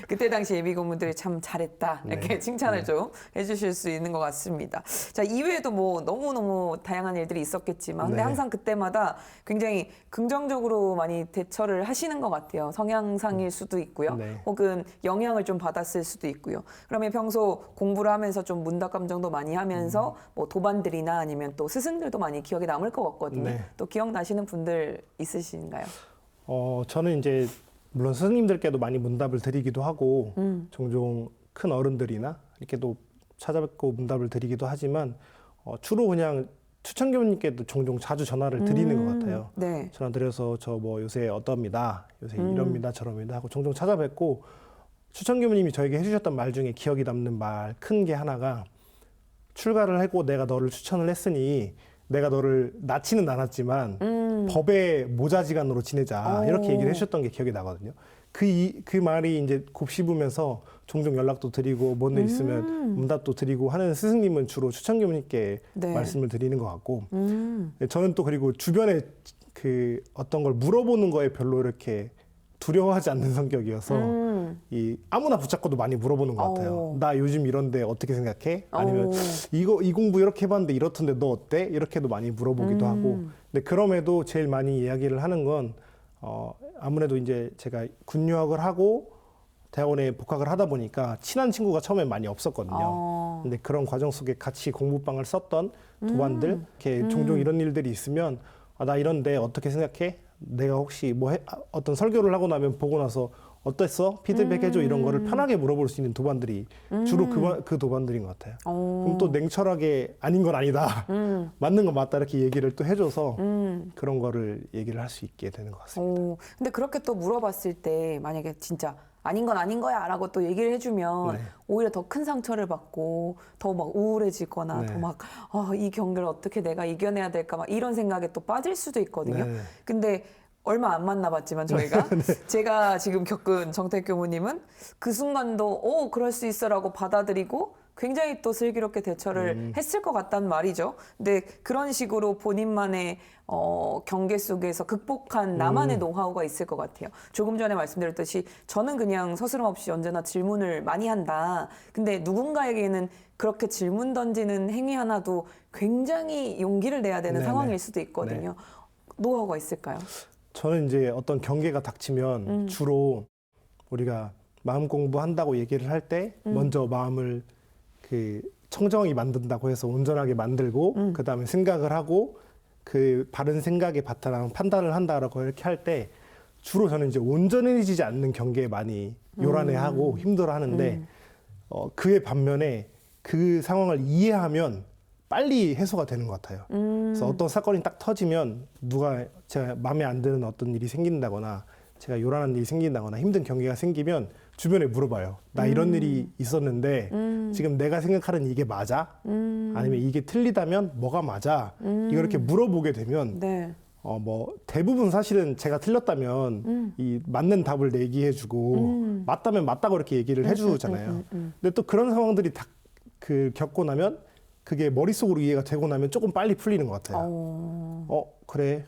그때 당시 예비교무들이 참 잘했다 이렇게 칭찬을 좀 해주실 수 있는 것 같습니다. 자, 이외에도 뭐 너무너무 다양한 일들이 있었겠지만 근데 네. 항상 그때마다 굉장히 긍정적으로 많이 대처를 하시는 것 같아요. 성향상일 수도 있고요. 네. 혹은 영향을 좀 받았을 수도 있고요. 그러면 평소 공부를 하면서 좀 문답 감정도 많이 하면서 뭐 도반들이나 아니면 또 스승들도 많이 기억에 남을 것 같거든요. 네. 또 기억나시는 분들 있으신가요? 저는 이제 물론 스승님들께도 많이 문답을 드리기도 하고 종종 큰 어른들이나 이렇게 또 찾아뵙고 문답을 드리기도 하지만 주로 그냥 추천 교무님께도 종종 자주 전화를 드리는 것 같아요. 네. 전화 드려서 저 뭐 요새 어떻습니다. 요새 이럽니다. 저럽니다 하고 종종 찾아뵙고 추천 교무님이 저에게 해주셨던 말 중에 기억이 남는 말 큰 게 하나가 출가를 하고 내가 너를 추천을 했으니 내가 너를 낳지는 않았지만 법의 모자지간으로 지내자 이렇게 얘기를 해주셨던 게 기억이 나거든요. 그 말이 이제 곱씹으면서 종종 연락도 드리고 뭔 일 있으면 문답도 드리고 하는 스승님은 주로 추천 교무님께 네. 말씀을 드리는 것 같고 저는 또 그리고 주변에 그 어떤 걸 물어보는 거에 별로 이렇게 두려워하지 않는 성격이어서 이 아무나 붙잡고도 많이 물어보는 것 같아요. 나 요즘 이런데 어떻게 생각해? 아니면 이 공부 이렇게 해봤는데 이렇던데 너 어때? 이렇게도 많이 물어보기도 하고. 근데 그럼에도 제일 많이 이야기를 하는 건 아무래도 이제 제가 군 유학을 하고 대학원에 복학을 하다 보니까 친한 친구가 처음에 많이 없었거든요. 근데 그런 과정 속에 같이 공부방을 썼던 도반들 이렇게 종종 이런 일들이 있으면 나 이런데 어떻게 생각해? 내가 혹시 뭐 어떤 설교를 하고 나면 보고 나서 어땠어? 피드백 해줘 이런 거를 편하게 물어볼 수 있는 도반들이 주로 그 도반들인 것 같아요. 그럼 또 냉철하게 아닌 건 아니다. 맞는 건 맞다 이렇게 얘기를 또 해줘서 그런 거를 얘기를 할 수 있게 되는 것 같습니다. 근데 그렇게 또 물어봤을 때 만약에 진짜 아닌 건 아닌 거야 라고 또 얘기를 해주면 네. 오히려 더 큰 상처를 받고 더 막 우울해지거나 네. 더 막 이 경기를 어떻게 내가 이겨내야 될까 막 이런 생각에 또 빠질 수도 있거든요. 네. 근데 얼마 안 만나봤지만 저희가 제가 지금 겪은 정택 교무님은 그 순간도 그럴 수 있어라고 받아들이고 굉장히 또 슬기롭게 대처를 했을 것 같다는 말이죠. 근데 그런 식으로 본인만의 경계 속에서 극복한 나만의 노하우가 있을 것 같아요. 조금 전에 말씀드렸듯이 저는 그냥 서스럼 없이 언제나 질문을 많이 한다. 근데 누군가에게는 그렇게 질문 던지는 행위 하나도 굉장히 용기를 내야 되는 네네. 상황일 수도 있거든요. 노하우가 있을까요? 저는 이제 어떤 경계가 닥치면 주로 우리가 마음 공부한다고 얘기를 할 때 먼저 마음을 그 청정하게 만든다고 해서 온전하게 만들고 그다음에 생각을 하고 그 바른 생각에 바탕한 판단을 한다라고 이렇게 할 때 주로 저는 이제 온전해지지 않는 경계에 많이 요란해하고 힘들어하는데 그의 반면에 그 상황을 이해하면 빨리 해소가 되는 것 같아요. 그래서 어떤 사건이 딱 터지면 누가 제가 마음에 안 드는 어떤 일이 생긴다거나 제가 요란한 일이 생긴다거나 힘든 경계가 생기면 주변에 물어봐요. 나 이런 일이 있었는데 지금 내가 생각하는 이게 맞아? 아니면 이게 틀리다면 뭐가 맞아? 이거 이렇게 물어보게 되면 네. 뭐 대부분 사실은 제가 틀렸다면 이 맞는 답을 얘기해주고 맞다면 맞다고 이렇게 얘기를 해주잖아요. 근데 또 그런 상황들이 다 그 겪고 나면 그게 머릿속으로 이해가 되고 나면 조금 빨리 풀리는 것 같아요. 그래.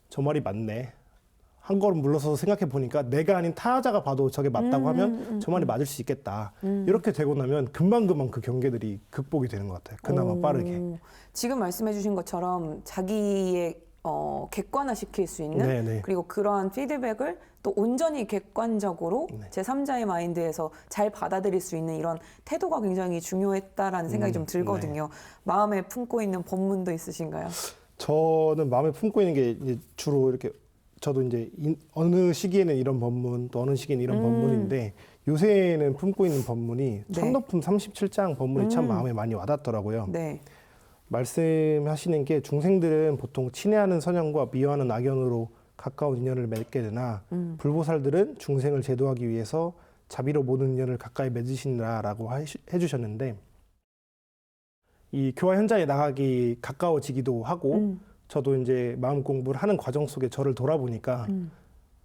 저 말이 맞네. 한 걸음 물러서서 생각해 보니까 내가 아닌 타자가 봐도 저게 맞다고 하면 저 말이 맞을 수 있겠다. 이렇게 되고 나면 금방금방 그 경계들이 극복이 되는 것 같아요. 그나마 빠르게. 지금 말씀해 주신 것처럼 자기의 객관화시킬 수 있는 네네. 그리고 그러한 피드백을 또 온전히 객관적으로 네. 제3자의 마인드에서 잘 받아들일 수 있는 이런 태도가 굉장히 중요했다라는 생각이 좀 들거든요. 마음에 품고 있는 법문도 있으신가요? 저는 마음에 품고 있는 게 이제 주로 이렇게 저도 이제 어느 시기에는 이런 법문 또 어느 시기에는 이런 법문인데 요새는 품고 있는 법문이 네. 천도품 37장 법문이 참 마음에 많이 와닿더라고요. 네. 말씀하시는 게 중생들은 보통 친애하는 선현과 미워하는 악연으로 가까운 인연을 맺게 되나 불보살들은 중생을 제도하기 위해서 자비로 모든 인연을 가까이 맺으시느라라고 해주셨는데 이 교화 현장에 나가기 가까워지기도 하고 저도 이제 마음 공부를 하는 과정 속에 저를 돌아보니까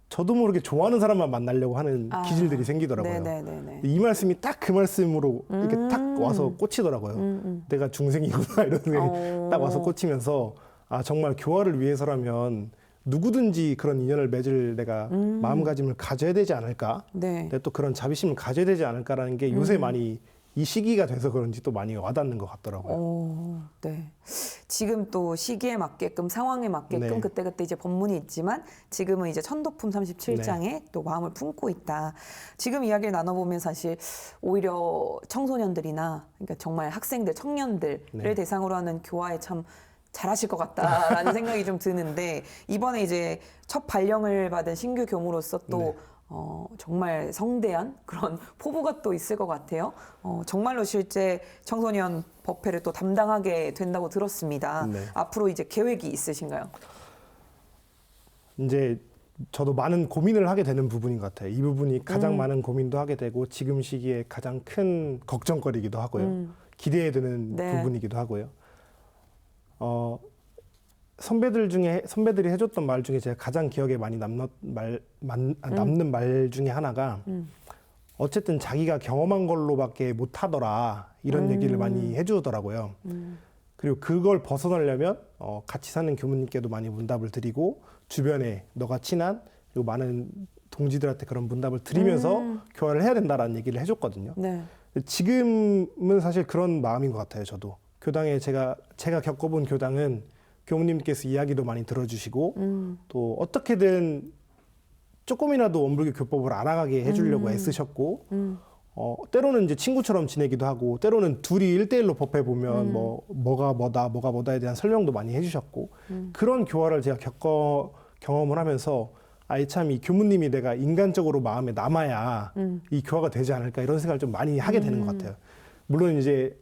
저도 모르게 좋아하는 사람만 만나려고 하는 기질들이 생기더라고요. 네네네네. 이 말씀이 딱 그 말씀으로 이렇게 딱 와서 꽂히더라고요. 내가 중생이구나 이런 생각이 딱 와서 꽂히면서 아 정말 교화를 위해서라면 누구든지 그런 인연을 맺을 내가 마음가짐을 가져야 되지 않을까? 네. 근데 또 그런 자비심을 가져야 되지 않을까라는 게 요새 많이 이 시기가 돼서 그런지 또 많이 와닿는 것 같더라고요. 네. 지금 또 시기에 맞게끔 상황에 맞게끔 네. 그때그때 이제 법문이 있지만 지금은 이제 천도품 37장에 또 마음을 품고 있다. 지금 이야기를 나눠보면 사실 오히려 청소년들이나 그러니까 정말 학생들, 청년들을 네. 대상으로 하는 교화에 참 잘하실 것 같다라는 생각이 좀 드는데 이번에 이제 첫 발령을 받은 신규 교무로서 또 네. 정말 성대한 그런 포부가 또 있을 것 같아요. 정말로 실제 청소년 법회를 또 담당하게 된다고 들었습니다. 네. 앞으로 이제 계획이 있으신가요? 이제 저도 많은 고민을 하게 되는 부분인 것 같아요. 이 부분이 가장 많은 고민도 하게 되고 지금 시기에 가장 큰 걱정거리기도 하고요. 기대해야 되는 네. 부분이기도 하고요. 선배들이 해줬던 말 중에 제가 가장 기억에 많이 남는 말 중에 하나가 어쨌든 자기가 경험한 걸로밖에 못하더라 이런 얘기를 많이 해주더라고요. 그리고 그걸 벗어나려면 같이 사는 교무님께도 많이 문답을 드리고 주변에 너가 친한 그리고 많은 동지들한테 그런 문답을 드리면서 교화를 해야 된다라는 얘기를 해줬거든요. 네. 지금은 사실 그런 마음인 것 같아요. 저도 교당에 제가 겪어본 교당은 교무님께서 이야기도 많이 들어주시고 또 어떻게든 조금이라도 원불교 교법을 알아가게 해주려고 애쓰셨고 때로는 이제 친구처럼 지내기도 하고 때로는 둘이 1대1로 법회 보면 뭐가 뭐다에 대한 설명도 많이 해주셨고 그런 교화를 제가 경험을 하면서 아이 참 이 교무님이 내가 인간적으로 마음에 남아야 이 교화가 되지 않을까 이런 생각을 좀 많이 하게 되는 것 같아요. 물론 이제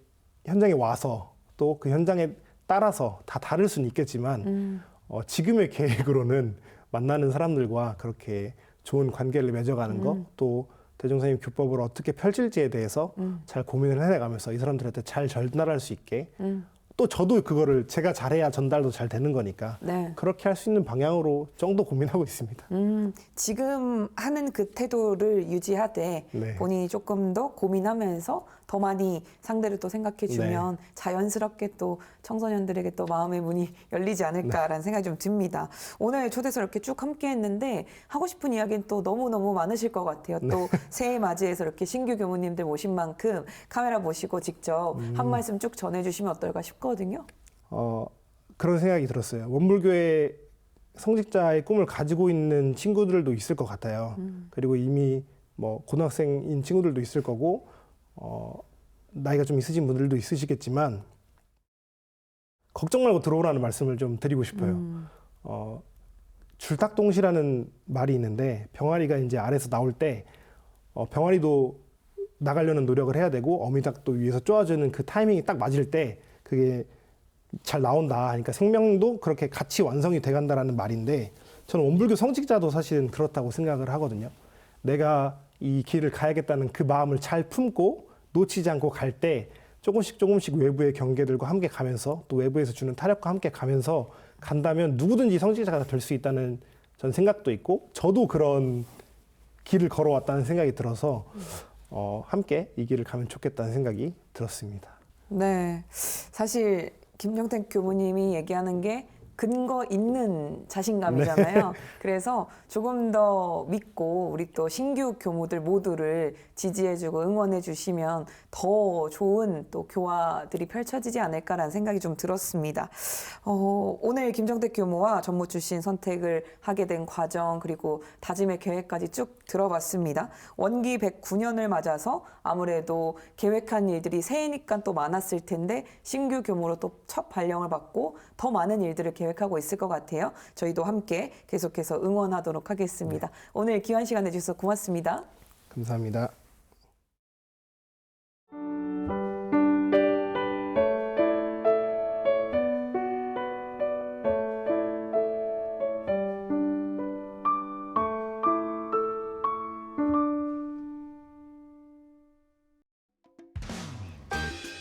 현장에 와서 또 그 현장에 따라서 다 다를 수는 있겠지만 지금의 계획으로는 만나는 사람들과 그렇게 좋은 관계를 맺어가는 것 또 대종사님 교법을 어떻게 펼칠지에 대해서 잘 고민을 해나가면서 이 사람들한테 잘 전달할 수 있게 또 저도 그거를 제가 잘해야 전달도 잘 되는 거니까 네. 그렇게 할 수 있는 방향으로 정도 고민하고 있습니다. 지금 하는 그 태도를 유지하되 네. 본인이 조금 더 고민하면서 더 많이 상대를 또 생각해 주면 자연스럽게 또 청소년들에게 또 마음의 문이 열리지 않을까라는 생각이 좀 듭니다. 오늘 초대해서 이렇게 쭉 함께 했는데 하고 싶은 이야기는 또 너무너무 많으실 것 같아요. 또 새해 맞이해서 이렇게 신규 교무님들 모신 만큼 카메라 보시고 직접 한 말씀 쭉 전해주시면 어떨까 싶거든요. 그런 생각이 들었어요. 원불교의 성직자의 꿈을 가지고 있는 친구들도 있을 것 같아요. 그리고 이미 뭐 고등학생인 친구들도 있을 거고 나이가 좀 있으신 분들도 있으시겠지만 걱정 말고 들어오라는 말씀을 좀 드리고 싶어요. 줄탁동시라는 말이 있는데 병아리가 이제 알에서 나올 때 병아리도 나가려는 노력을 해야 되고 어미닭도 위에서 쪼아주는 그 타이밍이 딱 맞을 때 그게 잘 나온다. 그러니까 생명도 그렇게 같이 완성이 돼간다라는 말인데 저는 원불교 성직자도 사실은 그렇다고 생각을 하거든요. 내가 이 길을 가야겠다는 그 마음을 잘 품고 놓치지 않고 갈 때 조금씩 외부의 경계들과 함께 가면서 또 외부에서 주는 타력과 함께 가면서 간다면 누구든지 성직자가 될 수 있다는 전 생각도 있고 저도 그런 길을 걸어왔다는 생각이 들어서 함께 이 길을 가면 좋겠다는 생각이 들었습니다. 네, 사실 김정택 교무님이 얘기하는 게 근거 있는 자신감이잖아요. 그래서 조금 더 믿고 우리 또 신규 교무들 모두를 지지해주고 응원해주시면 더 좋은 또 교화들이 펼쳐지지 않을까라는 생각이 좀 들었습니다. 오늘 김정택 교무와 전무 출신 선택을 하게 된 과정 그리고 다짐의 계획까지 쭉 들어봤습니다. 원기 109년을 맞아서 아무래도 계획한 일들이 새해니까 또 많았을 텐데 신규 교무로 또 첫 발령을 받고 더 많은 일들을 계획하고 있을 것 같아요. 저희도 함께 계속해서 응원하도록 하겠습니다. 오늘 귀한 시간 내주셔서 고맙습니다. 감사합니다.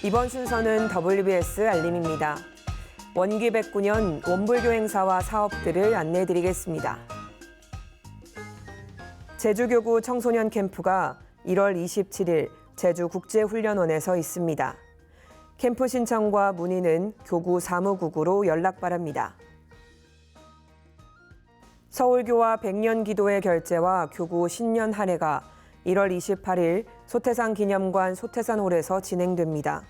이번 순서는 WBS 알림입니다. 원기 109년 원불교 행사와 사업들을 안내해드리겠습니다. 제주교구 청소년 캠프가 1월 27일 제주국제훈련원에서 있습니다. 캠프 신청과 문의는 교구 사무국으로 연락 바랍니다. 서울교와 백년기도의 결제와 교구 신년 할애가 1월 28일 소태산 기념관 소태산홀에서 진행됩니다.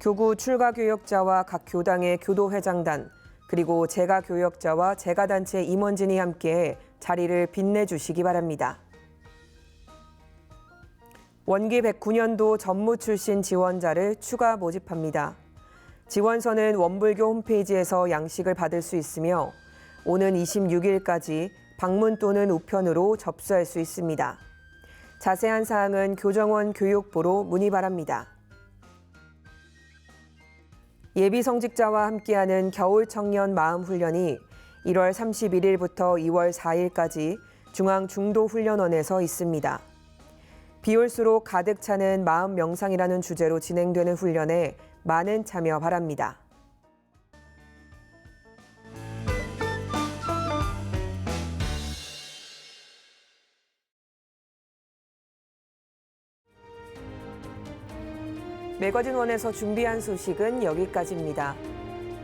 교구 출가 교역자와 각 교당의 교도회장단, 그리고 재가 교역자와 재가단체 임원진이 함께 자리를 빛내주시기 바랍니다. 원기 109년도 전무 출신 지원자를 추가 모집합니다. 지원서는 원불교 홈페이지에서 양식을 받을 수 있으며 오는 26일까지 방문 또는 우편으로 접수할 수 있습니다. 자세한 사항은 교정원 교육부로 문의 바랍니다. 예비 성직자와 함께하는 겨울 청년 마음 훈련이 1월 31일부터 2월 4일까지 중앙중도훈련원에서 있습니다. 비 올수록 가득 차는 마음 명상이라는 주제로 진행되는 훈련에 많은 참여 바랍니다. 매거진원에서 준비한 소식은 여기까지입니다.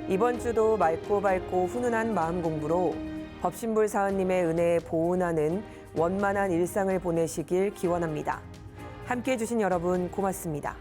이번 주도 맑고 밝고 훈훈한 마음 공부로 법신불 사은님의 은혜에 보은하는 원만한 일상을 보내시길 기원합니다. 함께해 주신 여러분 고맙습니다.